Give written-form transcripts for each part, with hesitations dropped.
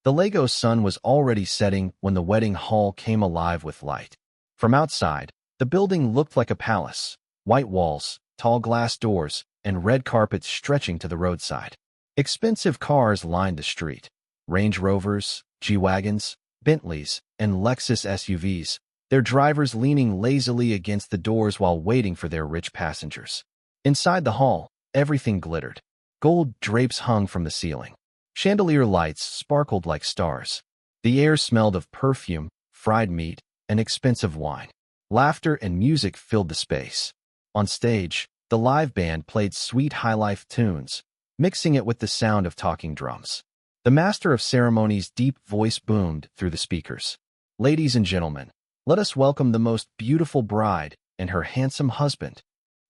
The Lego sun was already setting when the wedding hall came alive with light. From outside, the building looked like a palace. White walls, tall glass doors, and red carpets stretching to the roadside. Expensive cars lined the street. Range Rovers, G-Wagons, Bentleys, and Lexus SUVs, their drivers leaning lazily against the doors while waiting for their rich passengers. Inside the hall, everything glittered. Gold drapes hung from the ceiling. Chandelier lights sparkled like stars. The air smelled of perfume, fried meat, and expensive wine. Laughter and music filled the space. On stage, the live band played sweet high-life tunes, mixing it with the sound of talking drums. The master of ceremonies' deep voice boomed through the speakers. "Ladies and gentlemen, let us welcome the most beautiful bride and her handsome husband."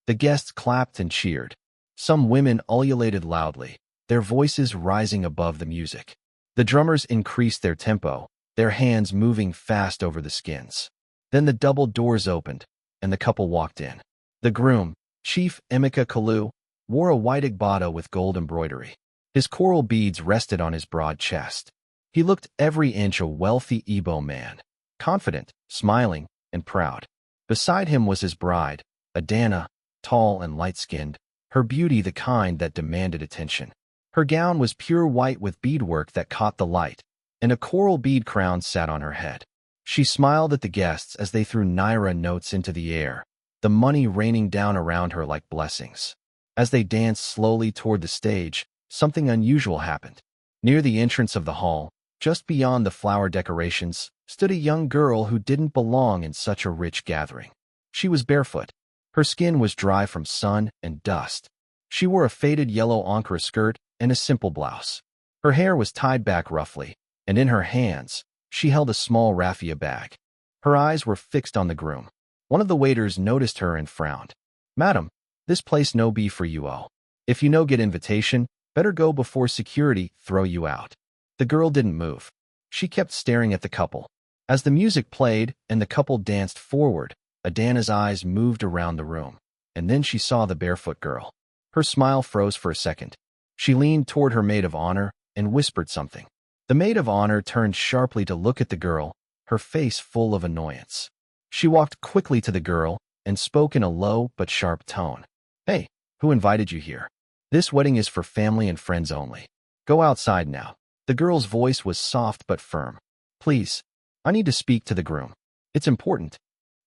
The guests clapped and cheered. Some women ululated loudly, their voices rising above the music. The drummers increased their tempo, their hands moving fast over the skins. Then the double doors opened, and the couple walked in. The groom, Chief Emeka Kalu, wore a white agbada with gold embroidery. His coral beads rested on his broad chest. He looked every inch a wealthy Igbo man, confident, smiling, and proud. Beside him was his bride, Adana, tall and light-skinned, her beauty the kind that demanded attention. Her gown was pure white with beadwork that caught the light, and a coral bead crown sat on her head. She smiled at the guests as they threw naira notes into the air, the money raining down around her like blessings. As they danced slowly toward the stage, something unusual happened. Near the entrance of the hall, just beyond the flower decorations, stood a young girl who didn't belong in such a rich gathering. She was barefoot. Her skin was dry from sun and dust. She wore a faded yellow ankara skirt and a simple blouse. Her hair was tied back roughly, and in her hands, she held a small raffia bag. Her eyes were fixed on the groom. One of the waiters noticed her and frowned. "Madam, this place no be for you all. If you no get invitation, better go before security throw you out." The girl didn't move. She kept staring at the couple. As the music played and the couple danced forward, Adana's eyes moved around the room, and then she saw the barefoot girl. Her smile froze for a second. She leaned toward her maid of honor and whispered something. The maid of honor turned sharply to look at the girl, her face full of annoyance. She walked quickly to the girl and spoke in a low but sharp tone. "Hey, who invited you here? This wedding is for family and friends only. Go outside now." The girl's voice was soft but firm. "Please, I need to speak to the groom. It's important."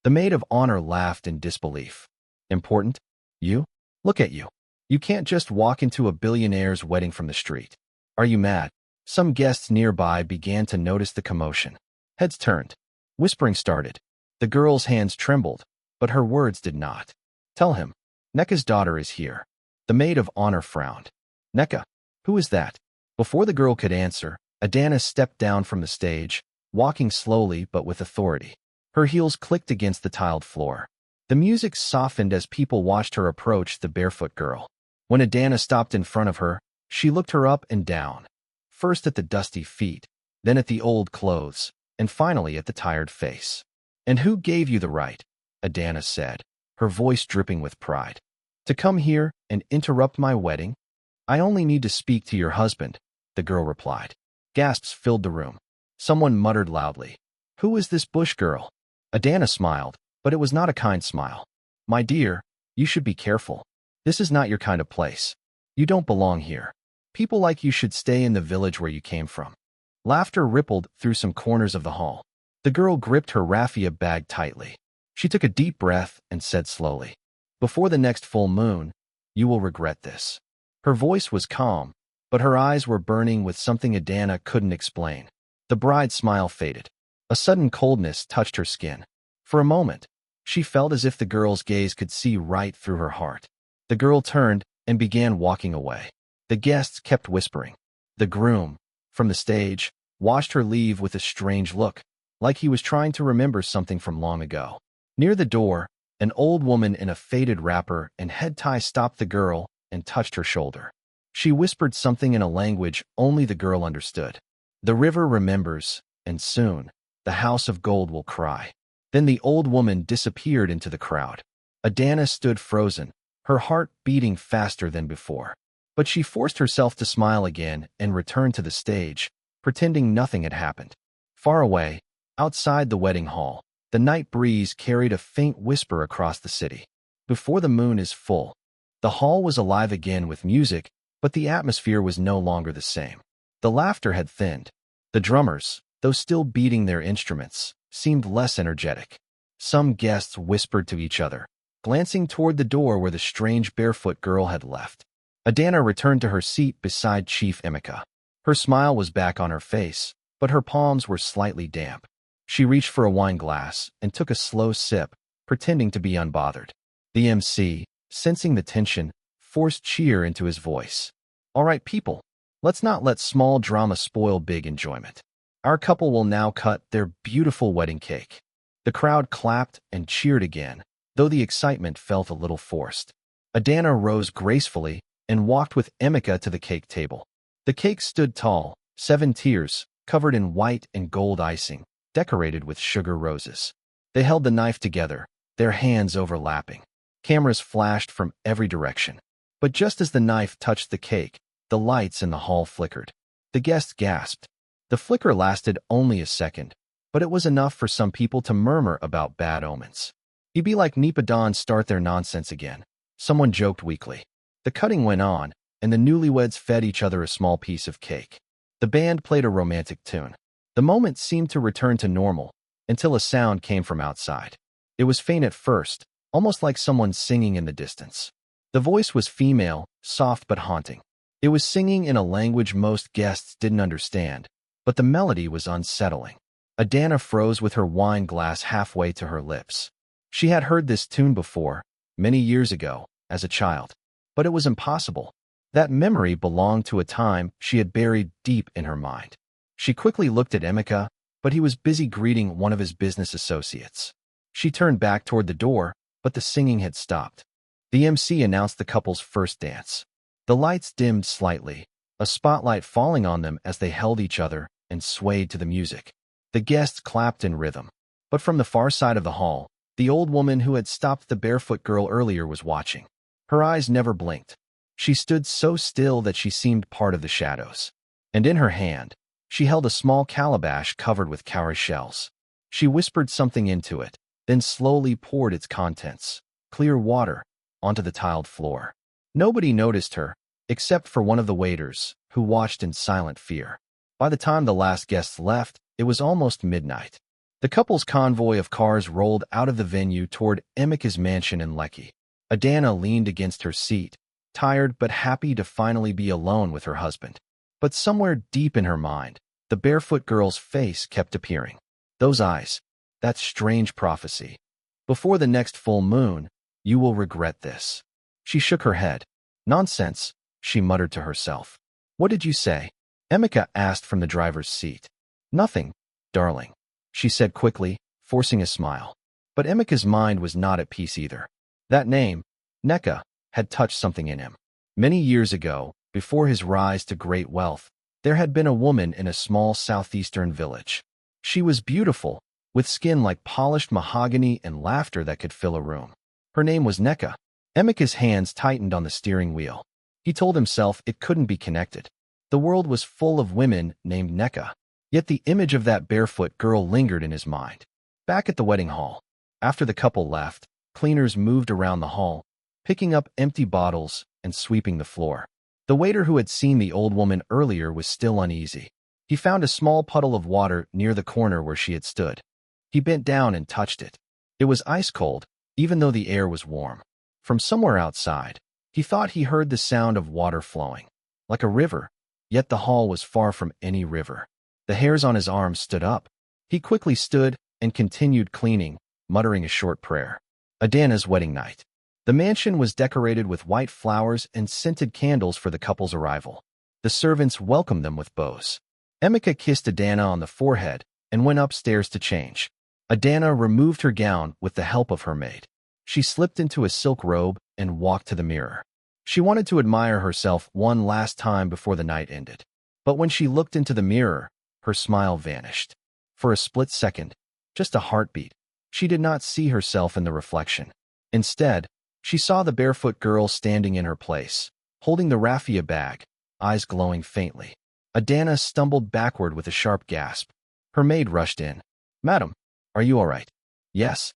The maid of honor laughed in disbelief. "Important? You? Look at you. You can't just walk into a billionaire's wedding from the street. Are you mad?" Some guests nearby began to notice the commotion. Heads turned. Whispering started. The girl's hands trembled, but her words did not. "Tell him. Neka's daughter is here." The maid of honor frowned. "Neka? Who is that?" Before the girl could answer, Adana stepped down from the stage, walking slowly but with authority. Her heels clicked against the tiled floor. The music softened as people watched her approach the barefoot girl. When Adana stopped in front of her, she looked her up and down, first at the dusty feet, then at the old clothes, and finally at the tired face. "And who gave you the right?" Adana said, her voice dripping with pride. "To come here and interrupt my wedding? I only need to speak to your husband," the girl replied. Gasps filled the room. Someone muttered loudly, "Who is this bush girl?" Adana smiled, but it was not a kind smile. "My dear, you should be careful. This is not your kind of place. You don't belong here. People like you should stay in the village where you came from." Laughter rippled through some corners of the hall. The girl gripped her raffia bag tightly. She took a deep breath and said slowly, "Before the next full moon, you will regret this." Her voice was calm, but her eyes were burning with something Adana couldn't explain. The bride's smile faded. A sudden coldness touched her skin. For a moment, she felt as if the girl's gaze could see right through her heart. The girl turned and began walking away. The guests kept whispering. The groom, from the stage, watched her leave with a strange look, like he was trying to remember something from long ago. Near the door, an old woman in a faded wrapper and head tie stopped the girl and touched her shoulder. She whispered something in a language only the girl understood. "The river remembers, and soon, the house of gold will cry." Then the old woman disappeared into the crowd. Adana stood frozen, her heart beating faster than before. But she forced herself to smile again and returned to the stage, pretending nothing had happened. Far away, outside the wedding hall, the night breeze carried a faint whisper across the city. Before the moon is full. The hall was alive again with music, but the atmosphere was no longer the same. The laughter had thinned. The drummers, though still beating their instruments, seemed less energetic. Some guests whispered to each other, glancing toward the door where the strange barefoot girl had left. Adana returned to her seat beside Chief Emeka. Her smile was back on her face, but her palms were slightly damp. She reached for a wine glass and took a slow sip, pretending to be unbothered. The MC, sensing the tension, forced cheer into his voice. "All right, people, let's not let small drama spoil big enjoyment. Our couple will now cut their beautiful wedding cake." The crowd clapped and cheered again, though the excitement felt a little forced. Adana rose gracefully and walked with Emeka to the cake table. The cake stood tall, 7 tiers, covered in white and gold icing, decorated with sugar roses. They held the knife together, their hands overlapping. Cameras flashed from every direction. But just as the knife touched the cake, the lights in the hall flickered. The guests gasped. The flicker lasted only a second, but it was enough for some people to murmur about bad omens. "It'd be like Nipadons start their nonsense again," someone joked weakly. The cutting went on, and the newlyweds fed each other a small piece of cake. The band played a romantic tune. The moment seemed to return to normal, until a sound came from outside. It was faint at first, almost like someone singing in the distance. The voice was female, soft but haunting. It was singing in a language most guests didn't understand, but the melody was unsettling. Adana froze with her wine glass halfway to her lips. She had heard this tune before, many years ago, as a child. But it was impossible. That memory belonged to a time she had buried deep in her mind. She quickly looked at Emeka, but he was busy greeting one of his business associates. She turned back toward the door, but the singing had stopped. The MC announced the couple's first dance. The lights dimmed slightly, a spotlight falling on them as they held each other and swayed to the music. The guests clapped in rhythm. But from the far side of the hall, the old woman who had stopped the barefoot girl earlier was watching. Her eyes never blinked. She stood so still that she seemed part of the shadows. And in her hand, she held a small calabash covered with cowrie shells. She whispered something into it, then slowly poured its contents, clear water, onto the tiled floor. Nobody noticed her, except for one of the waiters, who watched in silent fear. By the time the last guests left, it was almost midnight. The couple's convoy of cars rolled out of the venue toward Emeka's mansion in Lekki. Adana leaned against her seat, tired but happy to finally be alone with her husband. But somewhere deep in her mind, the barefoot girl's face kept appearing. Those eyes, that strange prophecy. "Before the next full moon, you will regret this." She shook her head. "Nonsense," she muttered to herself. "What did you say?" Emeka asked from the driver's seat. "Nothing, darling," she said quickly, forcing a smile. But Emeka's mind was not at peace either. That name, Neka, had touched something in him. Many years ago, before his rise to great wealth, there had been a woman in a small southeastern village. She was beautiful, with skin like polished mahogany and laughter that could fill a room. Her name was Neka. Emeka's hands tightened on the steering wheel. He told himself it couldn't be connected. The world was full of women named Neka. Yet the image of that barefoot girl lingered in his mind. Back at the wedding hall, after the couple left, cleaners moved around the hall, picking up empty bottles and sweeping the floor. The waiter who had seen the old woman earlier was still uneasy. He found a small puddle of water near the corner where she had stood. He bent down and touched it. It was ice cold, even though the air was warm. From somewhere outside, he thought he heard the sound of water flowing, like a river, yet the hall was far from any river. The hairs on his arms stood up. He quickly stood and continued cleaning, muttering a short prayer. Adana's wedding night. The mansion was decorated with white flowers and scented candles for the couple's arrival. The servants welcomed them with bows. Emeka kissed Adana on the forehead and went upstairs to change. Adana removed her gown with the help of her maid. She slipped into a silk robe and walked to the mirror. She wanted to admire herself one last time before the night ended. But when she looked into the mirror, her smile vanished. For a split second, just a heartbeat, she did not see herself in the reflection. Instead, she saw the barefoot girl standing in her place, holding the raffia bag, eyes glowing faintly. Adana stumbled backward with a sharp gasp. Her maid rushed in. "Madam, are you all right?" "Yes."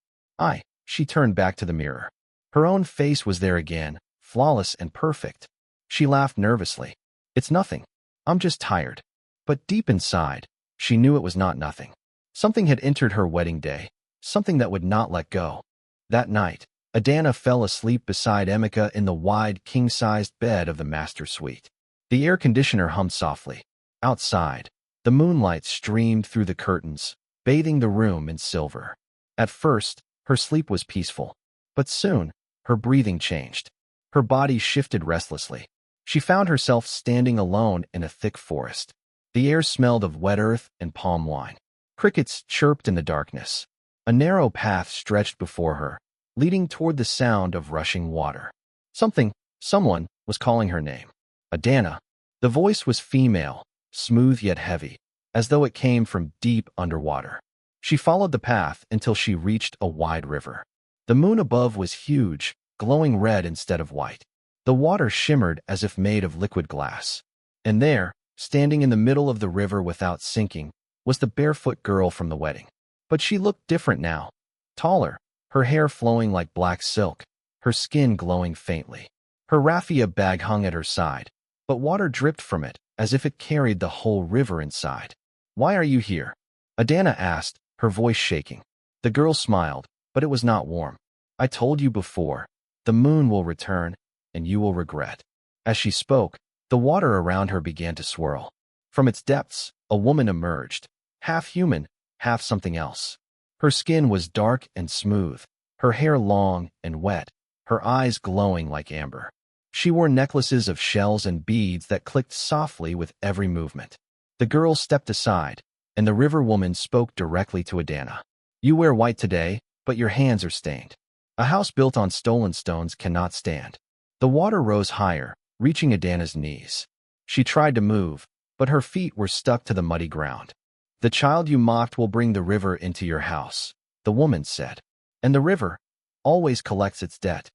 She turned back to the mirror. Her own face was there again, flawless and perfect. She laughed nervously. "It's nothing. I'm just tired." But deep inside, she knew it was not nothing. Something had entered her wedding day, something that would not let go. That night, Adana fell asleep beside Emeka in the wide, king-sized bed of the master suite. The air conditioner hummed softly. Outside, the moonlight streamed through the curtains, bathing the room in silver. At first, her sleep was peaceful, but soon, her breathing changed. Her body shifted restlessly. She found herself standing alone in a thick forest. The air smelled of wet earth and palm wine. Crickets chirped in the darkness. A narrow path stretched before her, leading toward the sound of rushing water. Someone was calling her name. Adana. The voice was female, smooth yet heavy, as though it came from deep underwater. She followed the path until she reached a wide river. The moon above was huge, glowing red instead of white. The water shimmered as if made of liquid glass. And there, standing in the middle of the river without sinking, was the barefoot girl from the wedding. But she looked different now. Taller, her hair flowing like black silk, her skin glowing faintly. Her raffia bag hung at her side, but water dripped from it as if it carried the whole river inside. "Why are you here?" Adana asked, her voice shaking. The girl smiled, but it was not warm. "I told you before, the moon will return, and you will regret." As she spoke, the water around her began to swirl. From its depths, a woman emerged, half human, half something else. Her skin was dark and smooth, her hair long and wet, her eyes glowing like amber. She wore necklaces of shells and beads that clicked softly with every movement. The girl stepped aside, and the river woman spoke directly to Adana. "You wear white today, but your hands are stained. A house built on stolen stones cannot stand." The water rose higher, reaching Adana's knees. She tried to move, but her feet were stuck to the muddy ground. "The child you mocked will bring the river into your house," the woman said. "And the river always collects its debt."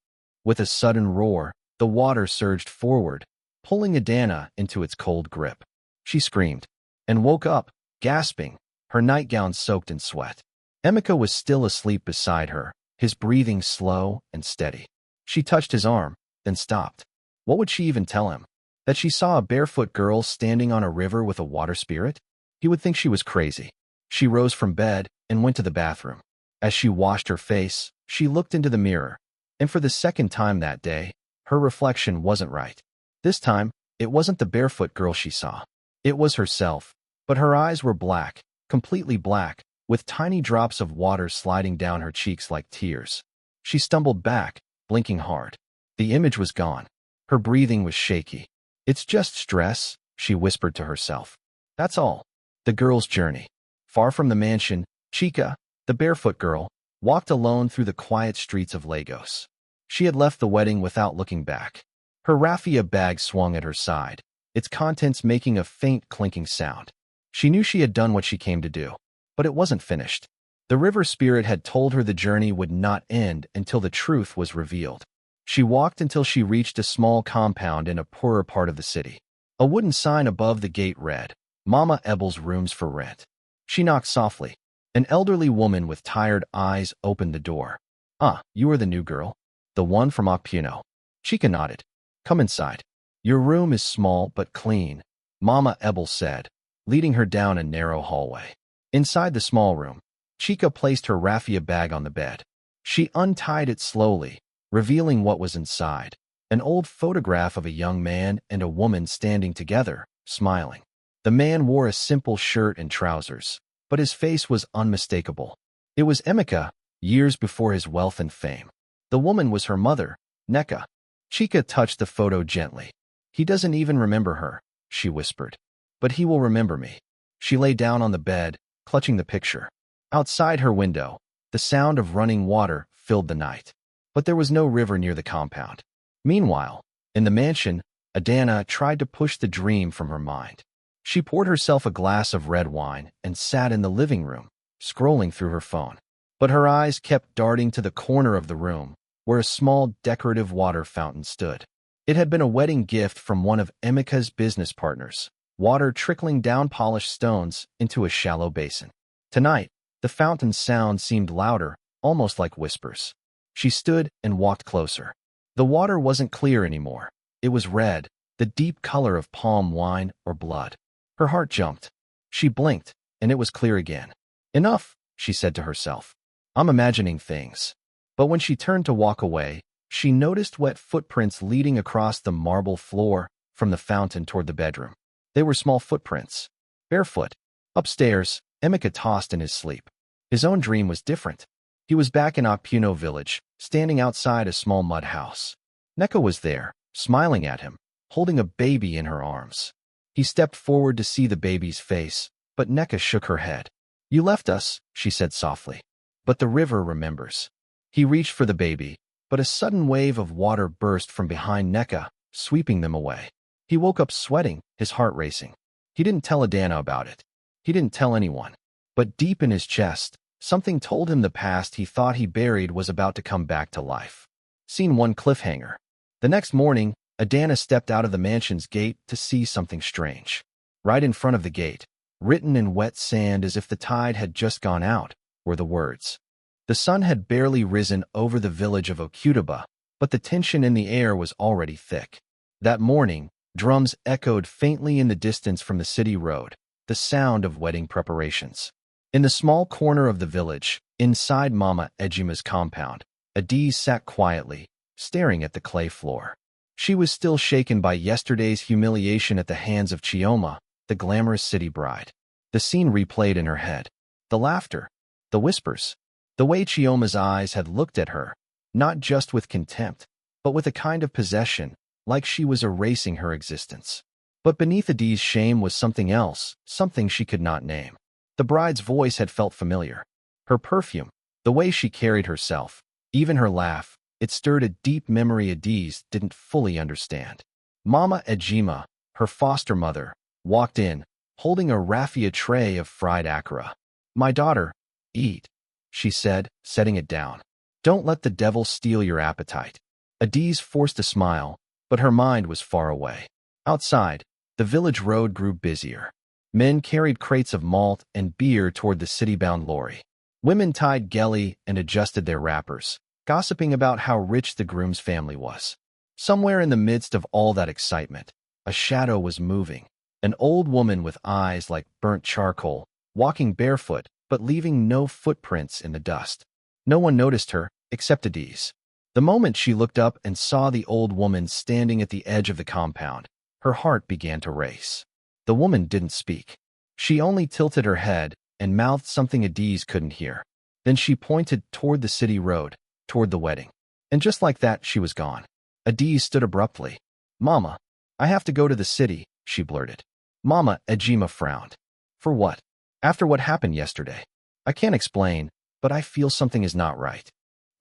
With a sudden roar, the water surged forward, pulling Adana into its cold grip. She screamed and woke up, gasping, her nightgown soaked in sweat. Emeka was still asleep beside her, his breathing slow and steady. She touched his arm, then stopped. What would she even tell him? That she saw a barefoot girl standing on a river with a water spirit? He would think she was crazy. She rose from bed and went to the bathroom. As she washed her face, she looked into the mirror, and for the second time that day, her reflection wasn't right. This time, it wasn't the barefoot girl she saw. It was herself, but her eyes were black, completely black, with tiny drops of water sliding down her cheeks like tears. She stumbled back, blinking hard. The image was gone. Her breathing was shaky. "It's just stress," she whispered to herself. That's all. The girl's journey. Far from the mansion, Chika, the barefoot girl, walked alone through the quiet streets of Lagos. She had left the wedding without looking back. Her raffia bag swung at her side, its contents making a faint clinking sound. She knew she had done what she came to do, but it wasn't finished. The river spirit had told her the journey would not end until the truth was revealed. She walked until she reached a small compound in a poorer part of the city. A wooden sign above the gate read, "Mama Ebel's Rooms for Rent." She knocked softly. An elderly woman with tired eyes opened the door. "Ah, you are the new girl? The one from Okpuno." Chika nodded. "Come inside. Your room is small but clean," Mama Ebel said, leading her down a narrow hallway. Inside the small room, Chika placed her raffia bag on the bed. She untied it slowly, revealing what was inside, an old photograph of a young man and a woman standing together, smiling. The man wore a simple shirt and trousers, but his face was unmistakable. It was Emeka, years before his wealth and fame. The woman was her mother, Neka. Chika touched the photo gently. "He doesn't even remember her," she whispered. "But he will remember me." She lay down on the bed, clutching the picture. Outside her window, the sound of running water filled the night. But there was no river near the compound. Meanwhile, in the mansion, Adana tried to push the dream from her mind. She poured herself a glass of red wine and sat in the living room, scrolling through her phone. But her eyes kept darting to the corner of the room, where a small decorative water fountain stood. It had been a wedding gift from one of Emeka's business partners, water trickling down polished stones into a shallow basin. Tonight, the fountain's sound seemed louder, almost like whispers. She stood and walked closer. The water wasn't clear anymore. It was red, the deep color of palm wine or blood. Her heart jumped. She blinked, and it was clear again. Enough, she said to herself. I'm imagining things. But when she turned to walk away, she noticed wet footprints leading across the marble floor from the fountain toward the bedroom. They were small footprints. Barefoot. Upstairs, Emeka tossed in his sleep. His own dream was different. He was back in Apuno village, standing outside a small mud house. Neka was there, smiling at him, holding a baby in her arms. He stepped forward to see the baby's face, but Neka shook her head. You left us, she said softly. But the river remembers. He reached for the baby, but a sudden wave of water burst from behind Neka, sweeping them away. He woke up sweating, his heart racing. He didn't tell Adana about it. He didn't tell anyone. But deep in his chest, something told him the past he thought he buried was about to come back to life. Scene 1 cliffhanger. The next morning, Adana stepped out of the mansion's gate to see something strange. Right in front of the gate, written in wet sand as if the tide had just gone out, were the words. The sun had barely risen over the village of Okutaba, but the tension in the air was already thick. That morning, drums echoed faintly in the distance from the city road, the sound of wedding preparations. In the small corner of the village, inside Mama Ejima's compound, Adiz sat quietly, staring at the clay floor. She was still shaken by yesterday's humiliation at the hands of Chioma, the glamorous city bride. The scene replayed in her head. The laughter, the whispers, the way Chioma's eyes had looked at her, not just with contempt, but with a kind of possession, like she was erasing her existence. But beneath Adiz's shame was something else, something she could not name. The bride's voice had felt familiar. Her perfume, the way she carried herself, even her laugh, it stirred a deep memory Adiz didn't fully understand. Mama Ejima, her foster mother, walked in, holding a raffia tray of fried akara. My daughter, eat, she said, setting it down. Don't let the devil steal your appetite. Adiz forced a smile, but her mind was far away. Outside, the village road grew busier. Men carried crates of malt and beer toward the city-bound lorry. Women tied geli and adjusted their wrappers, gossiping about how rich the groom's family was. Somewhere in the midst of all that excitement, a shadow was moving. An old woman with eyes like burnt charcoal, walking barefoot, but leaving no footprints in the dust. No one noticed her, except Adiz. The moment she looked up and saw the old woman standing at the edge of the compound, her heart began to race. The woman didn't speak. She only tilted her head and mouthed something Adiz couldn't hear. Then she pointed toward the city road, toward the wedding. And just like that, she was gone. Adiz stood abruptly. Mama, I have to go to the city, she blurted. Mama Ejima frowned. For what? After what happened yesterday. I can't explain, but I feel something is not right.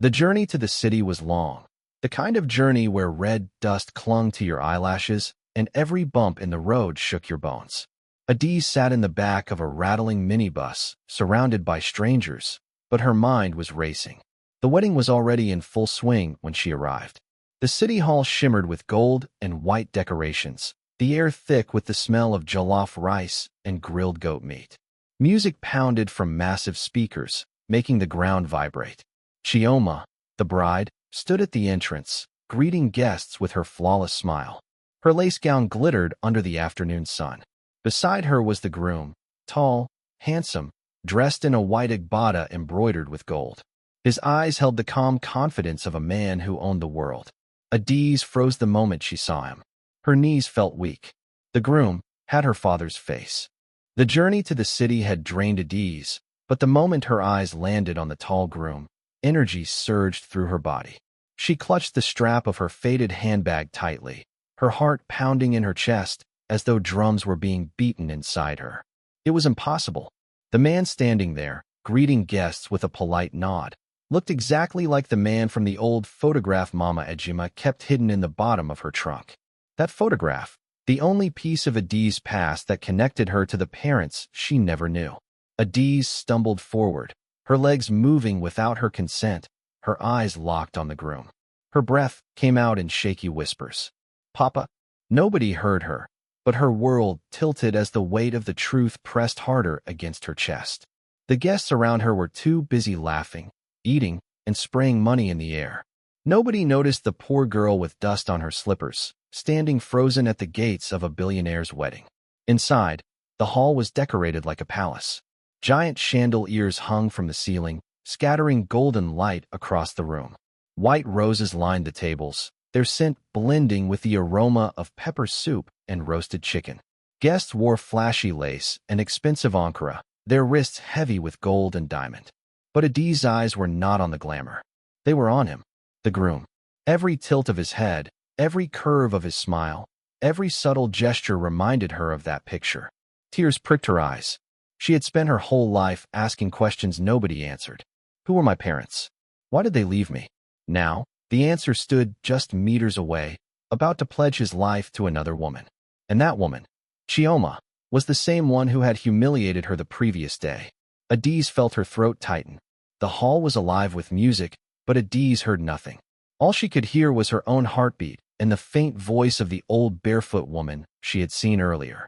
The journey to the city was long. The kind of journey where red dust clung to your eyelashes and every bump in the road shook your bones. Adiz sat in the back of a rattling minibus, surrounded by strangers, but her mind was racing. The wedding was already in full swing when she arrived. The city hall shimmered with gold and white decorations, the air thick with the smell of jollof rice and grilled goat meat. Music pounded from massive speakers, making the ground vibrate. Chioma, the bride, stood at the entrance, greeting guests with her flawless smile. Her lace gown glittered under the afternoon sun. Beside her was the groom, tall, handsome, dressed in a white agbada embroidered with gold. His eyes held the calm confidence of a man who owned the world. Adiz froze the moment she saw him. Her knees felt weak. The groom had her father's face. The journey to the city had drained Adiz, but the moment her eyes landed on the tall groom, energy surged through her body. She clutched the strap of her faded handbag tightly, her heart pounding in her chest as though drums were being beaten inside her. It was impossible. The man standing there, greeting guests with a polite nod, looked exactly like the man from the old photograph Mama Ejima kept hidden in the bottom of her trunk. That photograph, the only piece of Adiz's past that connected her to the parents she never knew. Adiz stumbled forward, her legs moving without her consent, her eyes locked on the groom. Her breath came out in shaky whispers. Papa? Nobody heard her, but her world tilted as the weight of the truth pressed harder against her chest. The guests around her were too busy laughing, eating, and spraying money in the air. Nobody noticed the poor girl with dust on her slippers, standing frozen at the gates of a billionaire's wedding. Inside, the hall was decorated like a palace. Giant chandeliers hung from the ceiling, scattering golden light across the room. White roses lined the tables, their scent blending with the aroma of pepper soup and roasted chicken. Guests wore flashy lace and expensive ankara, their wrists heavy with gold and diamond. But Adi's eyes were not on the glamour. They were on him, the groom. Every tilt of his head, every curve of his smile, every subtle gesture reminded her of that picture. Tears pricked her eyes. She had spent her whole life asking questions nobody answered. Who were my parents? Why did they leave me? Now, the answer stood just meters away, about to pledge his life to another woman. And that woman, Chioma, was the same one who had humiliated her the previous day. Adiz felt her throat tighten. The hall was alive with music, but Adiz heard nothing. All she could hear was her own heartbeat and the faint voice of the old barefoot woman she had seen earlier.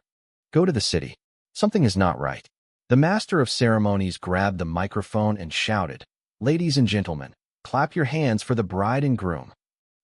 Go to the city. Something is not right. The master of ceremonies grabbed the microphone and shouted, "Ladies and gentlemen, clap your hands for the bride and groom."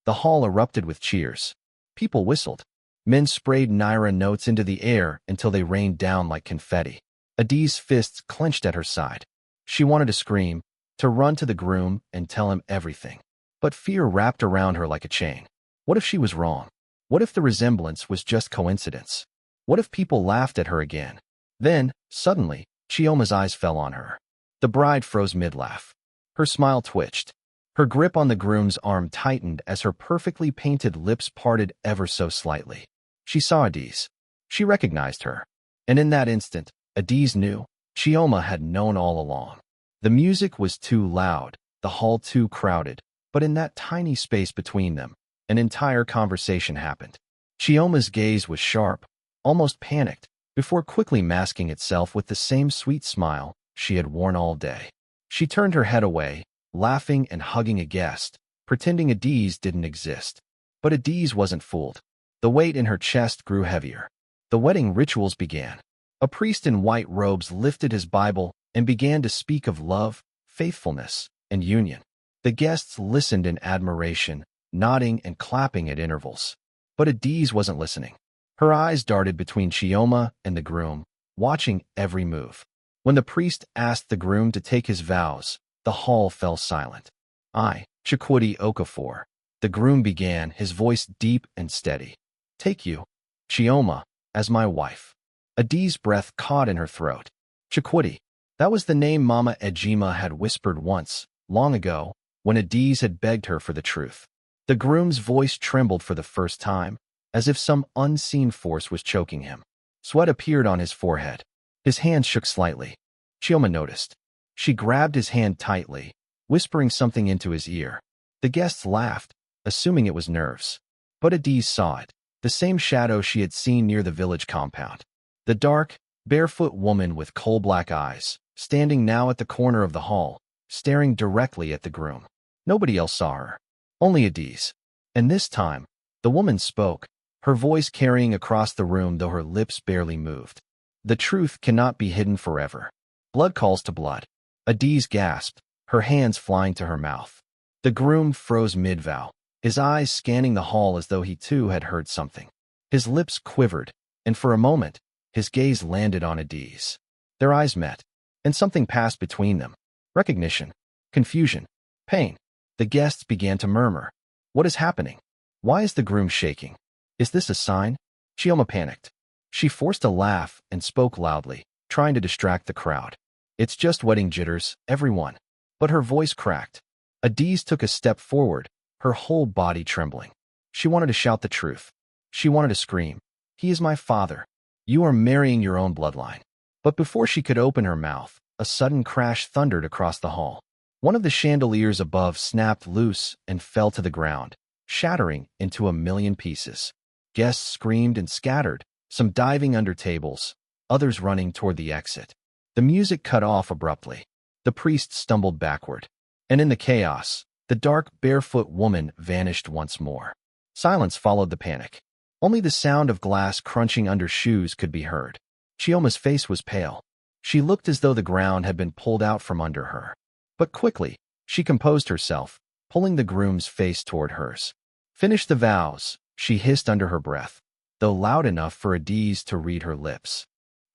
The hall erupted with cheers. People whistled. Men sprayed naira notes into the air until they rained down like confetti. Adiz's fists clenched at her side. She wanted to scream, to run to the groom and tell him everything. But fear wrapped around her like a chain. What if she was wrong? What if the resemblance was just coincidence? What if people laughed at her again? Then, suddenly, Chioma's eyes fell on her. The bride froze mid-laugh. Her smile twitched. Her grip on the groom's arm tightened as her perfectly painted lips parted ever so slightly. She saw Adiz. She recognized her. And in that instant, Adiz knew. Chioma had known all along. The music was too loud, the hall too crowded, but in that tiny space between them, an entire conversation happened. Chioma's gaze was sharp, almost panicked, before quickly masking itself with the same sweet smile she had worn all day. She turned her head away, laughing and hugging a guest, pretending Adiz didn't exist. But Adiz wasn't fooled. The weight in her chest grew heavier. The wedding rituals began. A priest in white robes lifted his Bible and began to speak of love, faithfulness, and union. The guests listened in admiration, nodding and clapping at intervals. But Adiz wasn't listening. Her eyes darted between Chioma and the groom, watching every move. When the priest asked the groom to take his vows, the hall fell silent. "I, Chikwudi Okafor," the groom began, his voice deep and steady. "Take you, Chioma, as my wife." Adiz's breath caught in her throat. Chikwudi. That was the name Mama Ejima had whispered once, long ago, when Adiz had begged her for the truth. The groom's voice trembled for the first time, as if some unseen force was choking him. Sweat appeared on his forehead. His hands shook slightly. Chioma noticed. She grabbed his hand tightly, whispering something into his ear. The guests laughed, assuming it was nerves. But Adiz saw it, the same shadow she had seen near the village compound. The dark, barefoot woman with coal-black eyes, standing now at the corner of the hall, staring directly at the groom. Nobody else saw her. Only Adiz. And this time, the woman spoke, her voice carrying across the room though her lips barely moved. "The truth cannot be hidden forever. Blood calls to blood." Adiz gasped, her hands flying to her mouth. The groom froze mid-vow, his eyes scanning the hall as though he too had heard something. His lips quivered, and for a moment, his gaze landed on Adiz. Their eyes met, and something passed between them. Recognition, confusion, pain. The guests began to murmur. What is happening? Why is the groom shaking? Is this a sign? Chioma panicked. She forced a laugh and spoke loudly, trying to distract the crowd. It's just wedding jitters, everyone. But her voice cracked. Adiz took a step forward, her whole body trembling. She wanted to shout the truth. She wanted to scream, "He is my father. You are marrying your own bloodline." But before she could open her mouth, a sudden crash thundered across the hall. One of the chandeliers above snapped loose and fell to the ground, shattering into a million pieces. Guests screamed and scattered, some diving under tables, others running toward the exit. The music cut off abruptly. The priest stumbled backward. And in the chaos, the dark, barefoot woman vanished once more. Silence followed the panic. Only the sound of glass crunching under shoes could be heard. Chioma's face was pale. She looked as though the ground had been pulled out from under her. But quickly, she composed herself, pulling the groom's face toward hers. "Finish the vows," she hissed under her breath, though loud enough for Adiz to read her lips.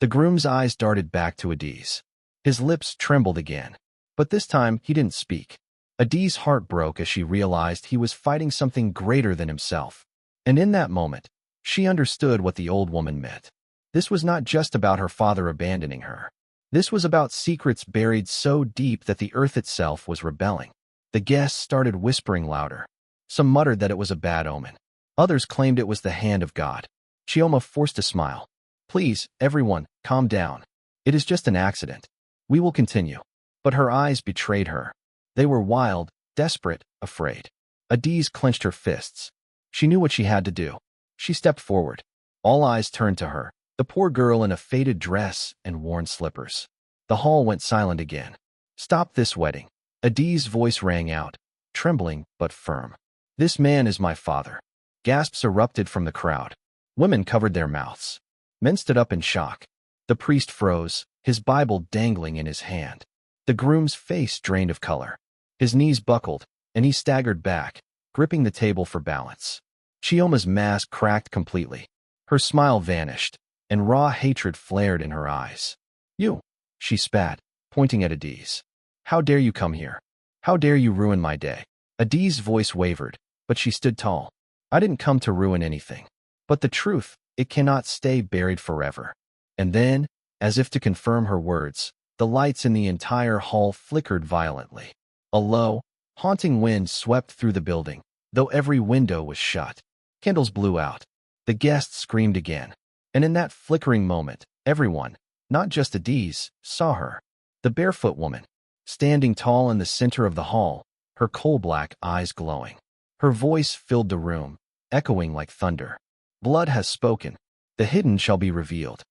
The groom's eyes darted back to Adiz. His lips trembled again, but this time he didn't speak. Adiz's heart broke as she realized he was fighting something greater than himself. And in that moment, she understood what the old woman meant. This was not just about her father abandoning her. This was about secrets buried so deep that the earth itself was rebelling. The guests started whispering louder. Some muttered that it was a bad omen. Others claimed it was the hand of God. Chioma forced a smile. "Please, everyone, calm down. It is just an accident. We will continue." But her eyes betrayed her. They were wild, desperate, afraid. Adiz clenched her fists. She knew what she had to do. She stepped forward. All eyes turned to her, the poor girl in a faded dress and worn slippers. The hall went silent again. "Stop this wedding." Adiz's voice rang out, trembling but firm. "This man is my father." Gasps erupted from the crowd. Women covered their mouths. Men stood up in shock. The priest froze, his Bible dangling in his hand. The groom's face drained of color. His knees buckled, and he staggered back, gripping the table for balance. Chioma's mask cracked completely. Her smile vanished, and raw hatred flared in her eyes. "You," she spat, pointing at Adiz. "How dare you come here? How dare you ruin my day?" Adiz's voice wavered, but she stood tall. "I didn't come to ruin anything. But the truth, it cannot stay buried forever." And then, as if to confirm her words, the lights in the entire hall flickered violently. A low, haunting wind swept through the building, though every window was shut. Candles blew out. The guests screamed again. And in that flickering moment, everyone, not just Adiz, saw her. The barefoot woman, standing tall in the center of the hall, her coal-black eyes glowing. Her voice filled the room, echoing like thunder. "Blood has spoken. The hidden shall be revealed."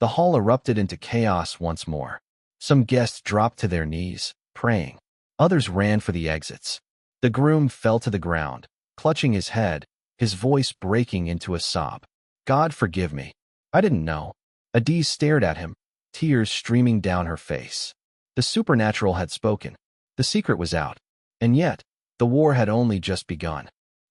The hall erupted into chaos once more. Some guests dropped to their knees, praying. Others ran for the exits. The groom fell to the ground, clutching his head, his voice breaking into a sob. "God forgive me. I didn't know." Adiz stared at him, tears streaming down her face. The supernatural had spoken. The secret was out. And yet, the war had only just begun.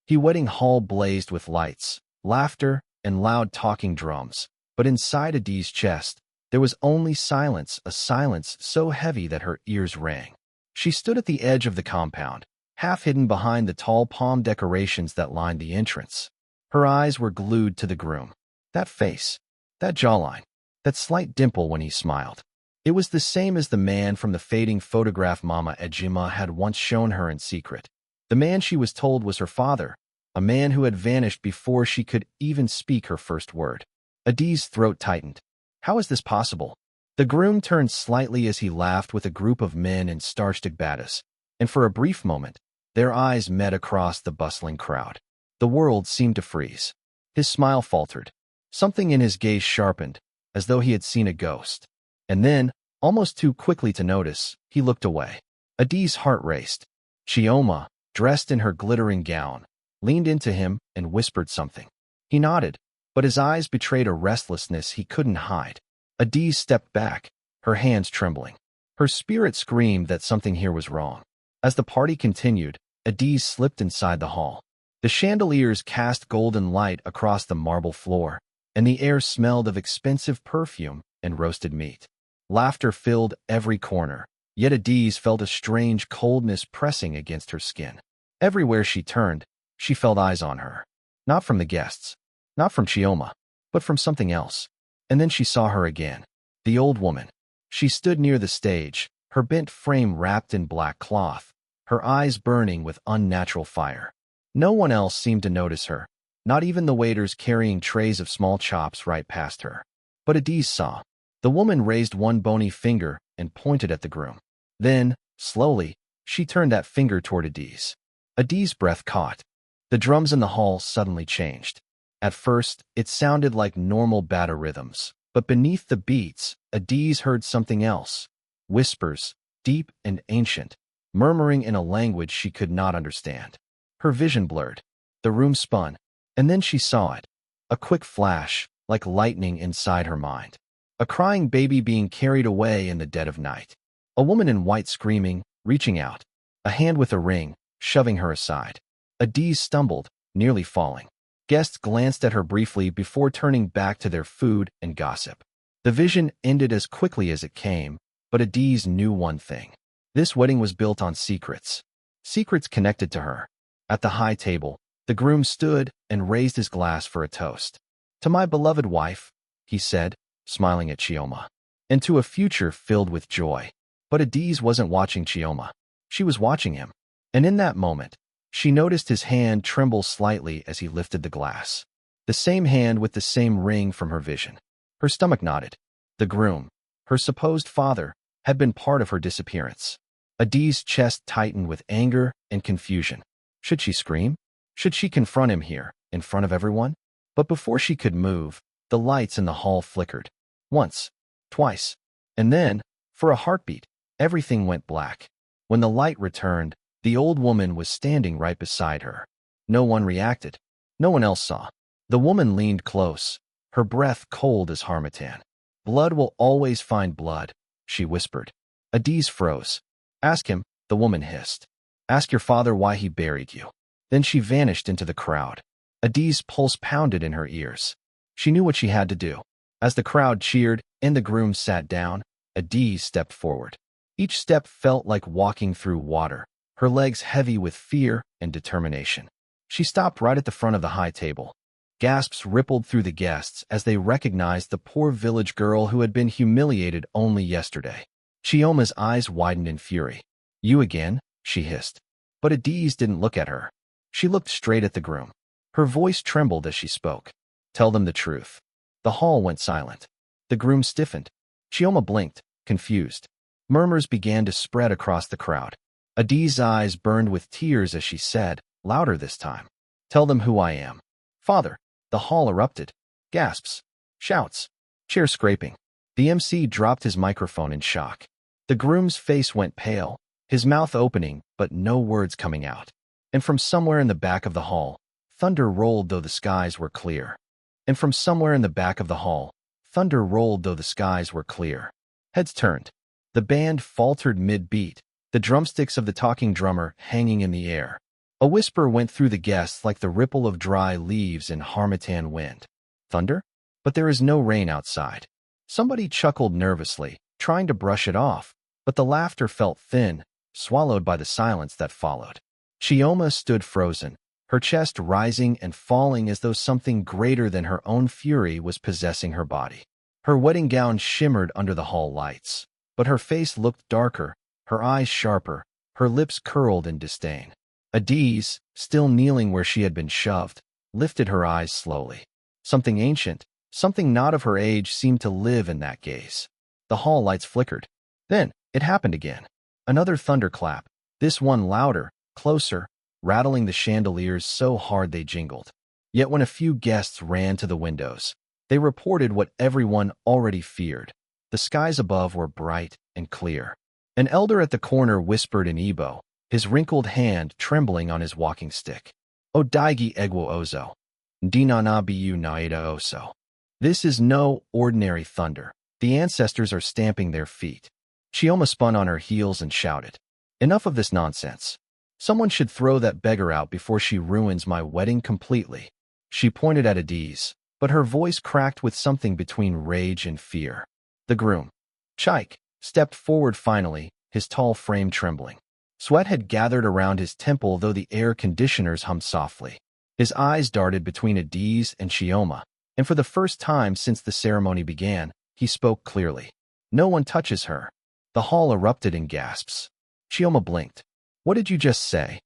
The wedding hall blazed with lights, laughter, and loud talking drums. But inside Adiz's chest, there was only silence, a silence so heavy that her ears rang. She stood at the edge of the compound, half hidden behind the tall palm decorations that lined the entrance. Her eyes were glued to the groom. That face, that jawline, that slight dimple when he smiled. It was the same as the man from the fading photograph Mama Ejima had once shown her in secret. The man she was told was her father, a man who had vanished before she could even speak her first word. Adiz's throat tightened. How is this possible? The groom turned slightly as he laughed with a group of men in starched agbatas, and for a brief moment, their eyes met across the bustling crowd. The world seemed to freeze. His smile faltered. Something in his gaze sharpened, as though he had seen a ghost. And then, almost too quickly to notice, he looked away. Adiz's heart raced. Chioma, dressed in her glittering gown, leaned into him and whispered something. He nodded, but his eyes betrayed a restlessness he couldn't hide. Adiz stepped back, her hands trembling. Her spirit screamed that something here was wrong. As the party continued, Adiz slipped inside the hall. The chandeliers cast golden light across the marble floor, and the air smelled of expensive perfume and roasted meat. Laughter filled every corner, yet Adiz felt a strange coldness pressing against her skin. Everywhere she turned, she felt eyes on her. Not from the guests, not from Chioma, but from something else. And then she saw her again. The old woman. She stood near the stage, her bent frame wrapped in black cloth, her eyes burning with unnatural fire. No one else seemed to notice her, not even the waiters carrying trays of small chops right past her. But Adiz saw. The woman raised one bony finger and pointed at the groom. Then, slowly, she turned that finger toward Adiz. Adiz's breath caught. The drums in the hall suddenly changed. At first, it sounded like normal batter rhythms, but beneath the beats, Adiz heard something else. Whispers, deep and ancient, murmuring in a language she could not understand. Her vision blurred. The room spun, and then she saw it. A quick flash, like lightning inside her mind. A crying baby being carried away in the dead of night. A woman in white screaming, reaching out. A hand with a ring, shoving her aside. Adiz stumbled, nearly falling. Guests glanced at her briefly before turning back to their food and gossip. The vision ended as quickly as it came, but Adiz knew one thing. This wedding was built on secrets. Secrets connected to her. At the high table, the groom stood and raised his glass for a toast. "To my beloved wife," he said, smiling at Chioma, "and to a future filled with joy." But Adiz wasn't watching Chioma. She was watching him. And in that moment, she noticed his hand tremble slightly as he lifted the glass. The same hand with the same ring from her vision. Her stomach knotted. The groom, her supposed father, had been part of her disappearance. Adiz's chest tightened with anger and confusion. Should she scream? Should she confront him here, in front of everyone? But before she could move, the lights in the hall flickered. Once, twice, and then, for a heartbeat, everything went black. When the light returned, the old woman was standing right beside her. No one reacted. No one else saw. The woman leaned close, her breath cold as harmattan. "Blood will always find blood," she whispered. Adiz froze. "Ask him," the woman hissed. "Ask your father why he buried you." Then she vanished into the crowd. Adiz's pulse pounded in her ears. She knew what she had to do. As the crowd cheered and the groom sat down, Adiz stepped forward. Each step felt like walking through water, her legs heavy with fear and determination. She stopped right at the front of the high table. Gasps rippled through the guests as they recognized the poor village girl who had been humiliated only yesterday. Chioma's eyes widened in fury. "You again?" she hissed. But Adiz didn't look at her. She looked straight at the groom. Her voice trembled as she spoke. "Tell them the truth." The hall went silent. The groom stiffened. Chioma blinked, confused. Murmurs began to spread across the crowd. Adiz's eyes burned with tears as she said, louder this time, "Tell them who I am." "Father." The hall erupted. Gasps. Shouts. Chair scraping. The MC dropped his microphone in shock. The groom's face went pale, his mouth opening, but no words coming out. And from somewhere in the back of the hall, thunder rolled though the skies were clear. And from somewhere in the back of the hall, thunder rolled though the skies were clear. Heads turned. The band faltered mid-beat, the drumsticks of the talking drummer hanging in the air. A whisper went through the guests like the ripple of dry leaves in harmattan wind. Thunder? But there is no rain outside. Somebody chuckled nervously, trying to brush it off, but the laughter felt thin, swallowed by the silence that followed. Chioma stood frozen, her chest rising and falling as though something greater than her own fury was possessing her body. Her wedding gown shimmered under the hall lights, but her face looked darker, her eyes sharper, her lips curled in disdain. Adiz, still kneeling where she had been shoved, lifted her eyes slowly. Something ancient, something not of her age seemed to live in that gaze. The hall lights flickered. Then, it happened again. Another thunderclap, this one louder, closer, rattling the chandeliers so hard they jingled. Yet when a few guests ran to the windows, they reported what everyone already feared. The skies above were bright and clear. An elder at the corner whispered in Igbo, his wrinkled hand trembling on his walking stick. "Odaigi egwo ozo. Ndinana biu naida oso." This is no ordinary thunder. The ancestors are stamping their feet. Chioma spun on her heels and shouted, "Enough of this nonsense. Someone should throw that beggar out before she ruins my wedding completely." She pointed at Adiz, but her voice cracked with something between rage and fear. The groom, Chaik, stepped forward finally, his tall frame trembling. Sweat had gathered around his temple though the air conditioners hummed softly. His eyes darted between Adiz and Chioma, and for the first time since the ceremony began, he spoke clearly. "No one touches her." The hall erupted in gasps. Chioma blinked. "What did you just say?"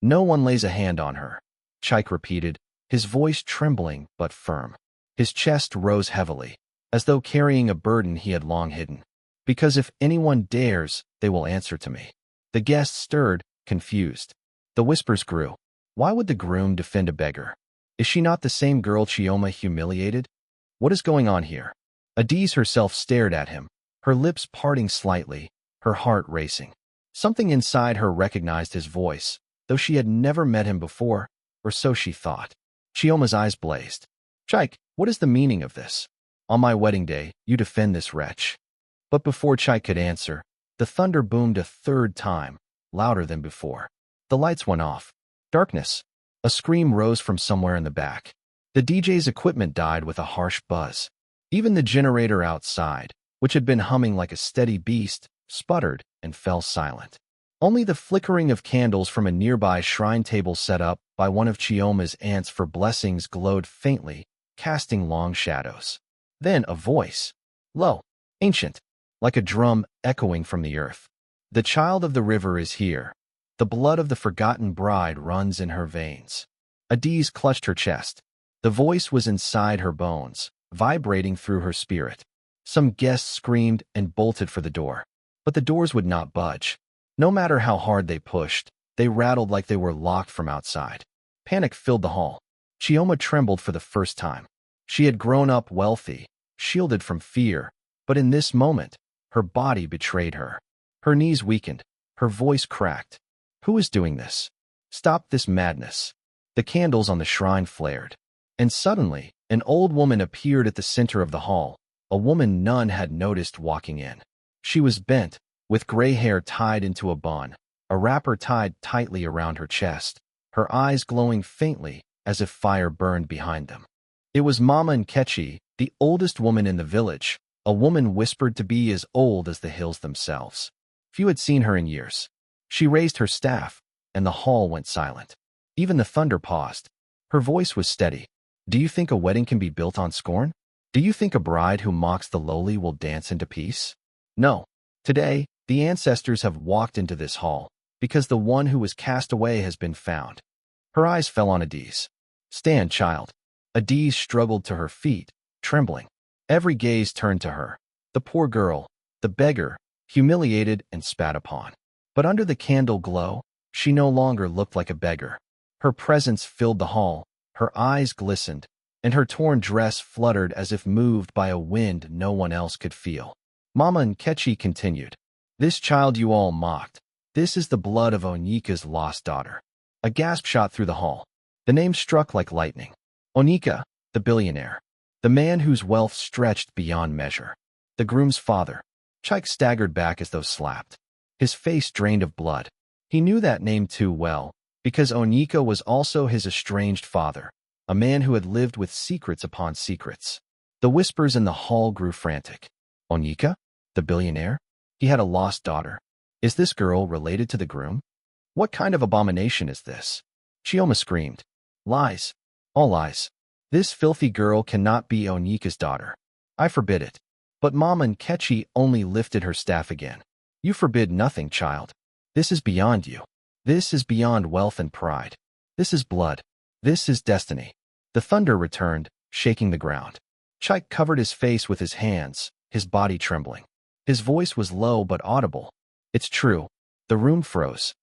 "No one lays a hand on her," Chaik repeated, his voice trembling but firm. His chest rose heavily, as though carrying a burden he had long hidden. "Because if anyone dares, they will answer to me." The guests stirred, confused. The whispers grew. Why would the groom defend a beggar? Is she not the same girl Chioma humiliated? What is going on here? Adiz herself stared at him, her lips parting slightly, her heart racing. Something inside her recognized his voice, though she had never met him before, or so she thought. Chioma's eyes blazed. Chike, what is the meaning of this? On my wedding day, you defend this wretch. But before Chike could answer, the thunder boomed a third time, louder than before. The lights went off. Darkness. A scream rose from somewhere in the back. The DJ's equipment died with a harsh buzz. Even the generator outside, which had been humming like a steady beast, sputtered and fell silent. Only the flickering of candles from a nearby shrine table set up by one of Chioma's aunts for blessings glowed faintly, casting long shadows. Then a voice, low, ancient, like a drum echoing from the earth. The child of the river is here. The blood of the forgotten bride runs in her veins. Adiz clutched her chest. The voice was inside her bones, vibrating through her spirit. Some guests screamed and bolted for the door. But the doors would not budge. No matter how hard they pushed, they rattled like they were locked from outside. Panic filled the hall. Chioma trembled for the first time. She had grown up wealthy, shielded from fear, but in this moment, her body betrayed her. Her knees weakened. Her voice cracked. Who is doing this? Stop this madness. The candles on the shrine flared. And suddenly, an old woman appeared at the center of the hall, a woman none had noticed walking in. She was bent, with gray hair tied into a bun, a wrapper tied tightly around her chest, her eyes glowing faintly as if fire burned behind them. It was Mama Nkechi, the oldest woman in the village, a woman whispered to be as old as the hills themselves. Few had seen her in years. She raised her staff, and the hall went silent. Even the thunder paused. Her voice was steady. Do you think a wedding can be built on scorn? Do you think a bride who mocks the lowly will dance into peace? No. Today, the ancestors have walked into this hall, because the one who was cast away has been found. Her eyes fell on Adiz. Stand, child. Adiz struggled to her feet, trembling. Every gaze turned to her. The poor girl, the beggar, humiliated and spat upon. But under the candle glow, she no longer looked like a beggar. Her presence filled the hall, her eyes glistened, and her torn dress fluttered as if moved by a wind no one else could feel. Mama Nkechi continued. This child you all mocked. This is the blood of Onyeka's lost daughter. A gasp shot through the hall. The name struck like lightning. Onyeka, the billionaire. The man whose wealth stretched beyond measure. The groom's father. Chike staggered back as though slapped. His face drained of blood. He knew that name too well, because Onyeka was also his estranged father, a man who had lived with secrets upon secrets. The whispers in the hall grew frantic. Onyeka? The billionaire? He had a lost daughter. Is this girl related to the groom? What kind of abomination is this? Chioma screamed. Lies. All lies. This filthy girl cannot be Onyeka's daughter. I forbid it. But Mama Nkechi only lifted her staff again. You forbid nothing, child. This is beyond you. This is beyond wealth and pride. This is blood. This is destiny. The thunder returned, shaking the ground. Chike covered his face with his hands, his body trembling. His voice was low but audible. It's true. The room froze.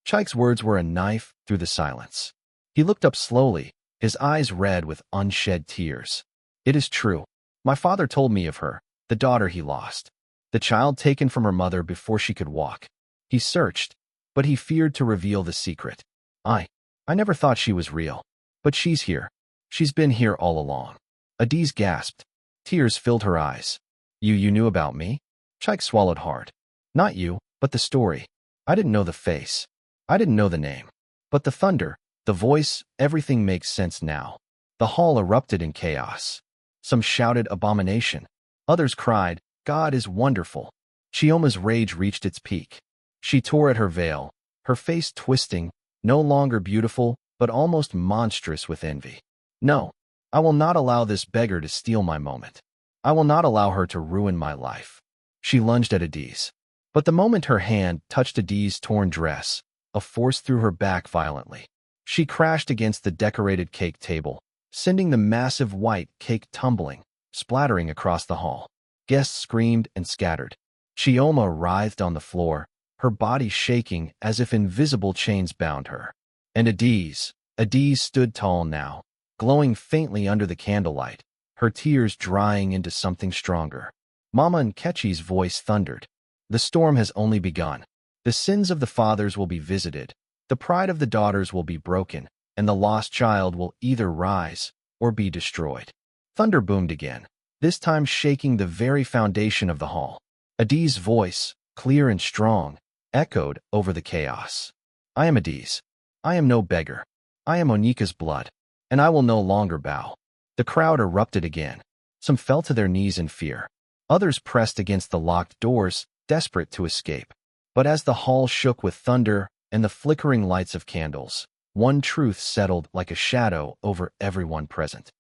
Chike's words were a knife through the silence. He looked up slowly, his eyes red with unshed tears. It is true. My father told me of her, the daughter he lost. The child taken from her mother before she could walk. He searched, but he feared to reveal the secret. I never thought she was real. But she's here. She's been here all along. Adiz gasped. Tears filled her eyes. You knew about me? Chike swallowed hard. Not you, but the story. I didn't know the face. I didn't know the name. But the thunder, the voice, everything makes sense now. The hall erupted in chaos. Some shouted abomination. Others cried, God is wonderful. Chioma's rage reached its peak. She tore at her veil, her face twisting, no longer beautiful, but almost monstrous with envy. No, I will not allow this beggar to steal my moment. I will not allow her to ruin my life. She lunged at Adiz. But the moment her hand touched Adiz's torn dress, a force threw her back violently. She crashed against the decorated cake table, sending the massive white cake tumbling, splattering across the hall. Guests screamed and scattered. Chioma writhed on the floor, her body shaking as if invisible chains bound her. And Adiz stood tall now, glowing faintly under the candlelight, her tears drying into something stronger. Mama Nkechi's voice thundered. The storm has only begun. The sins of the fathers will be visited, the pride of the daughters will be broken, and the lost child will either rise or be destroyed. Thunder boomed again, this time shaking the very foundation of the hall. Adi's voice, clear and strong, echoed over the chaos. I am Adi's. I am no beggar. I am Onika's blood, and I will no longer bow. The crowd erupted again. Some fell to their knees in fear. Others pressed against the locked doors, desperate to escape. But as the hall shook with thunder and the flickering lights of candles, one truth settled like a shadow over everyone present.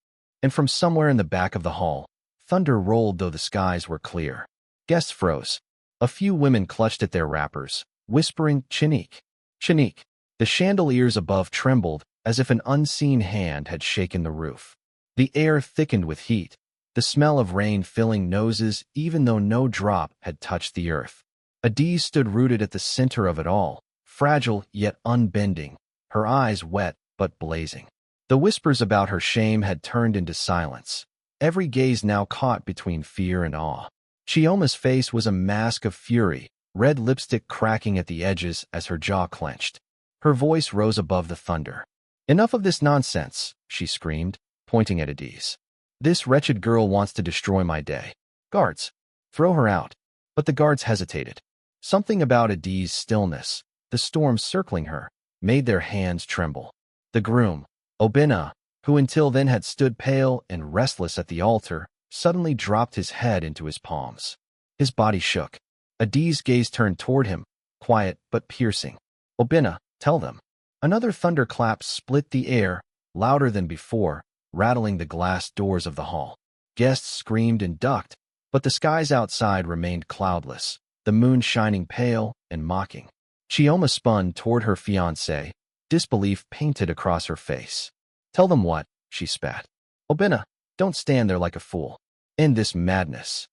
And from somewhere in the back of the hall, thunder rolled though the skies were clear. Guests froze. A few women clutched at their wrappers, whispering, "Chinique! Chinique!" The chandeliers above trembled as if an unseen hand had shaken the roof. The air thickened with heat, the smell of rain filling noses even though no drop had touched the earth. Adi stood rooted at the center of it all, fragile yet unbending, her eyes wet but blazing. The whispers about her shame had turned into silence, every gaze now caught between fear and awe. Chioma's face was a mask of fury, red lipstick cracking at the edges as her jaw clenched. Her voice rose above the thunder. "Enough of this nonsense," she screamed, pointing at Adi's. "This wretched girl wants to destroy my day. Guards, throw her out." But the guards hesitated. Something about Adi's stillness, the storm circling her, made their hands tremble. The groom, Obinna, who until then had stood pale and restless at the altar, suddenly dropped his head into his palms. His body shook. Adi's gaze turned toward him, quiet but piercing. "Obinna, tell them." Another thunderclap split the air, louder than before, rattling the glass doors of the hall. Guests screamed and ducked, but the skies outside remained cloudless, the moon shining pale and mocking. Chioma spun toward her fiancé, disbelief painted across her face. "Tell them what?" she spat. "Obinna, don't stand there like a fool. End this madness."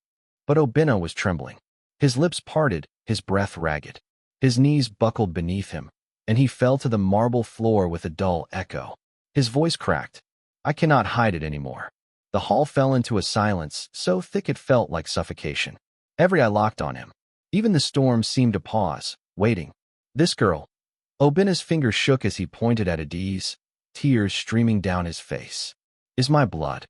But Obinna was trembling. His lips parted, his breath ragged. His knees buckled beneath him, and he fell to the marble floor with a dull echo. His voice cracked. "I cannot hide it anymore." The hall fell into a silence so thick it felt like suffocation. Every eye locked on him. Even the storm seemed to pause, waiting. "This girl." Obinna's fingers shook as he pointed at Adi's, tears streaming down his face. "Is my blood."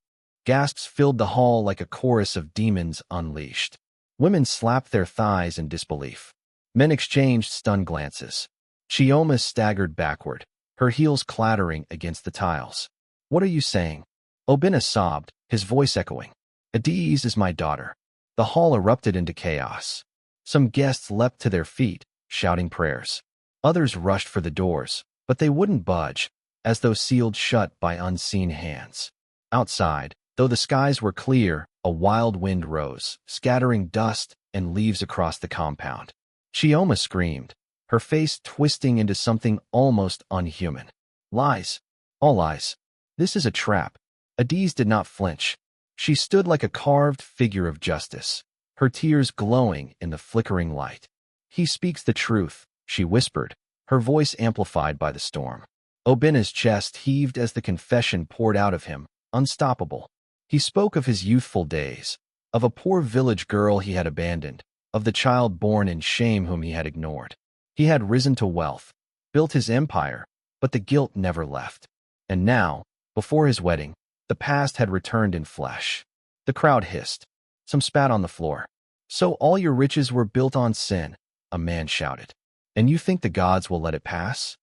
Gasps filled the hall like a chorus of demons unleashed. Women slapped their thighs in disbelief. Men exchanged stunned glances. Chioma staggered backward, her heels clattering against the tiles. "What are you saying?" Obinna sobbed, his voice echoing. "Adi's is my daughter." The hall erupted into chaos. Some guests leapt to their feet, shouting prayers. Others rushed for the doors, but they wouldn't budge, as though sealed shut by unseen hands. Outside, though the skies were clear, a wild wind rose, scattering dust and leaves across the compound. Chioma screamed, her face twisting into something almost unhuman. "Lies. All lies. This is a trap." Adi's did not flinch. She stood like a carved figure of justice, her tears glowing in the flickering light. "He speaks the truth," she whispered, her voice amplified by the storm. Obinna's chest heaved as the confession poured out of him, unstoppable. He spoke of his youthful days, of a poor village girl he had abandoned, of the child born in shame whom he had ignored. He had risen to wealth, built his empire, but the guilt never left. And now, before his wedding, the past had returned in flesh. The crowd hissed. Some spat on the floor. "So all your riches were built on sin," a man shouted. "And you think the gods will let it pass?"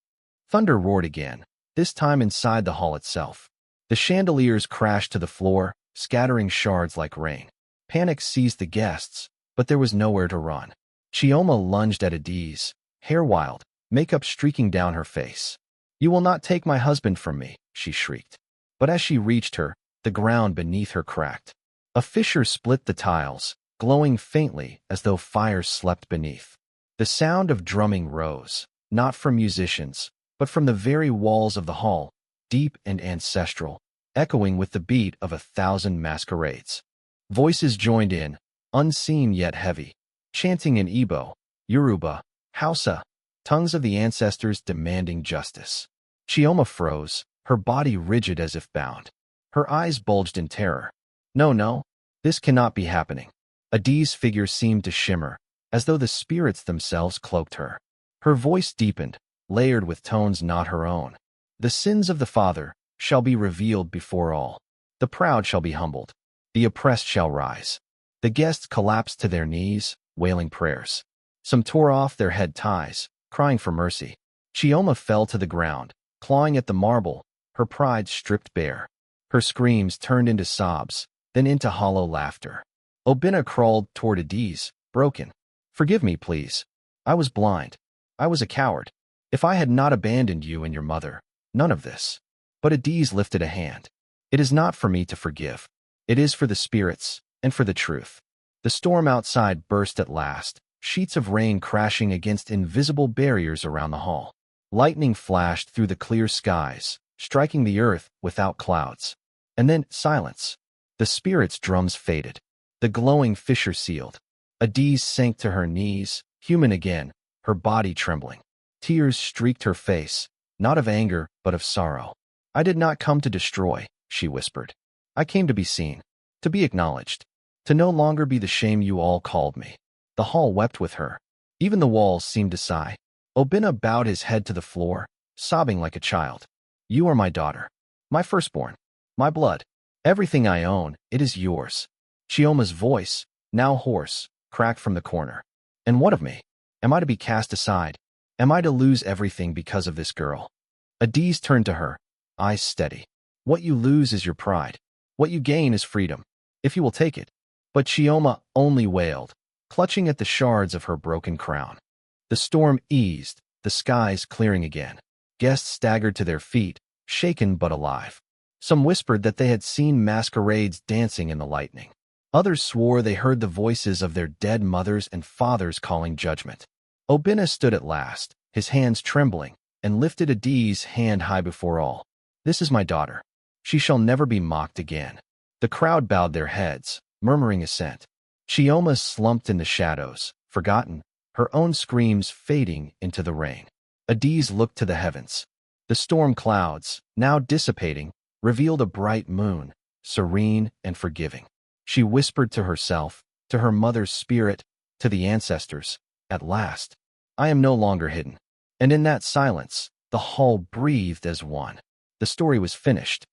Thunder roared again, this time inside the hall itself. The chandeliers crashed to the floor, scattering shards like rain. Panic seized the guests, but there was nowhere to run. Chioma lunged at Adi's, hair wild, makeup streaking down her face. "You will not take my husband from me," she shrieked. But as she reached her, the ground beneath her cracked. A fissure split the tiles, glowing faintly as though fire slept beneath. The sound of drumming rose, not from musicians, but from the very walls of the hall, deep and ancestral, echoing with the beat of 1,000 masquerades. Voices joined in, unseen yet heavy, chanting in Igbo, Yoruba, Hausa, tongues of the ancestors demanding justice. Chioma froze, her body rigid as if bound. Her eyes bulged in terror. No, this cannot be happening." Adi's figure seemed to shimmer, as though the spirits themselves cloaked her. Her voice deepened, layered with tones not her own. "The sins of the father," shall be revealed before all. The proud shall be humbled. The oppressed shall rise. The guests collapsed to their knees, wailing prayers. Some tore off their head ties, crying for mercy. Chioma fell to the ground, clawing at the marble, her pride stripped bare. Her screams turned into sobs, then into hollow laughter. Obinna crawled toward Adiz, broken. Forgive me, please. I was blind. I was a coward. If I had not abandoned you and your mother, none of this. But Adiz lifted a hand. It is not for me to forgive. It is for the spirits and for the truth. The storm outside burst at last, sheets of rain crashing against invisible barriers around the hall. Lightning flashed through the clear skies, striking the earth without clouds. And then silence. The spirits' drums faded. The glowing fissure sealed. Adiz sank to her knees, human again, her body trembling. Tears streaked her face, not of anger, but of sorrow. I did not come to destroy, she whispered. I came to be seen, to be acknowledged, to no longer be the shame you all called me. The hall wept with her. Even the walls seemed to sigh. Obinna bowed his head to the floor, sobbing like a child. You are my daughter, my firstborn, my blood. Everything I own, it is yours. Chioma's voice, now hoarse, cracked from the corner. And what of me? Am I to be cast aside? Am I to lose everything because of this girl? Adiz turned to her, eyes steady. What you lose is your pride. What you gain is freedom, if you will take it. But Chioma only wailed, clutching at the shards of her broken crown. The storm eased, the skies clearing again. Guests staggered to their feet, shaken but alive. Some whispered that they had seen masquerades dancing in the lightning. Others swore they heard the voices of their dead mothers and fathers calling judgment. Obinna stood at last, his hands trembling, and lifted Adiz's hand high before all. This is my daughter. She shall never be mocked again. The crowd bowed their heads, murmuring assent. Chioma slumped in the shadows, forgotten, her own screams fading into the rain. Adiz looked to the heavens. The storm clouds, now dissipating, revealed a bright moon, serene and forgiving. She whispered to herself, to her mother's spirit, to the ancestors, at last, I am no longer hidden. And in that silence, the hall breathed as one. The story was finished.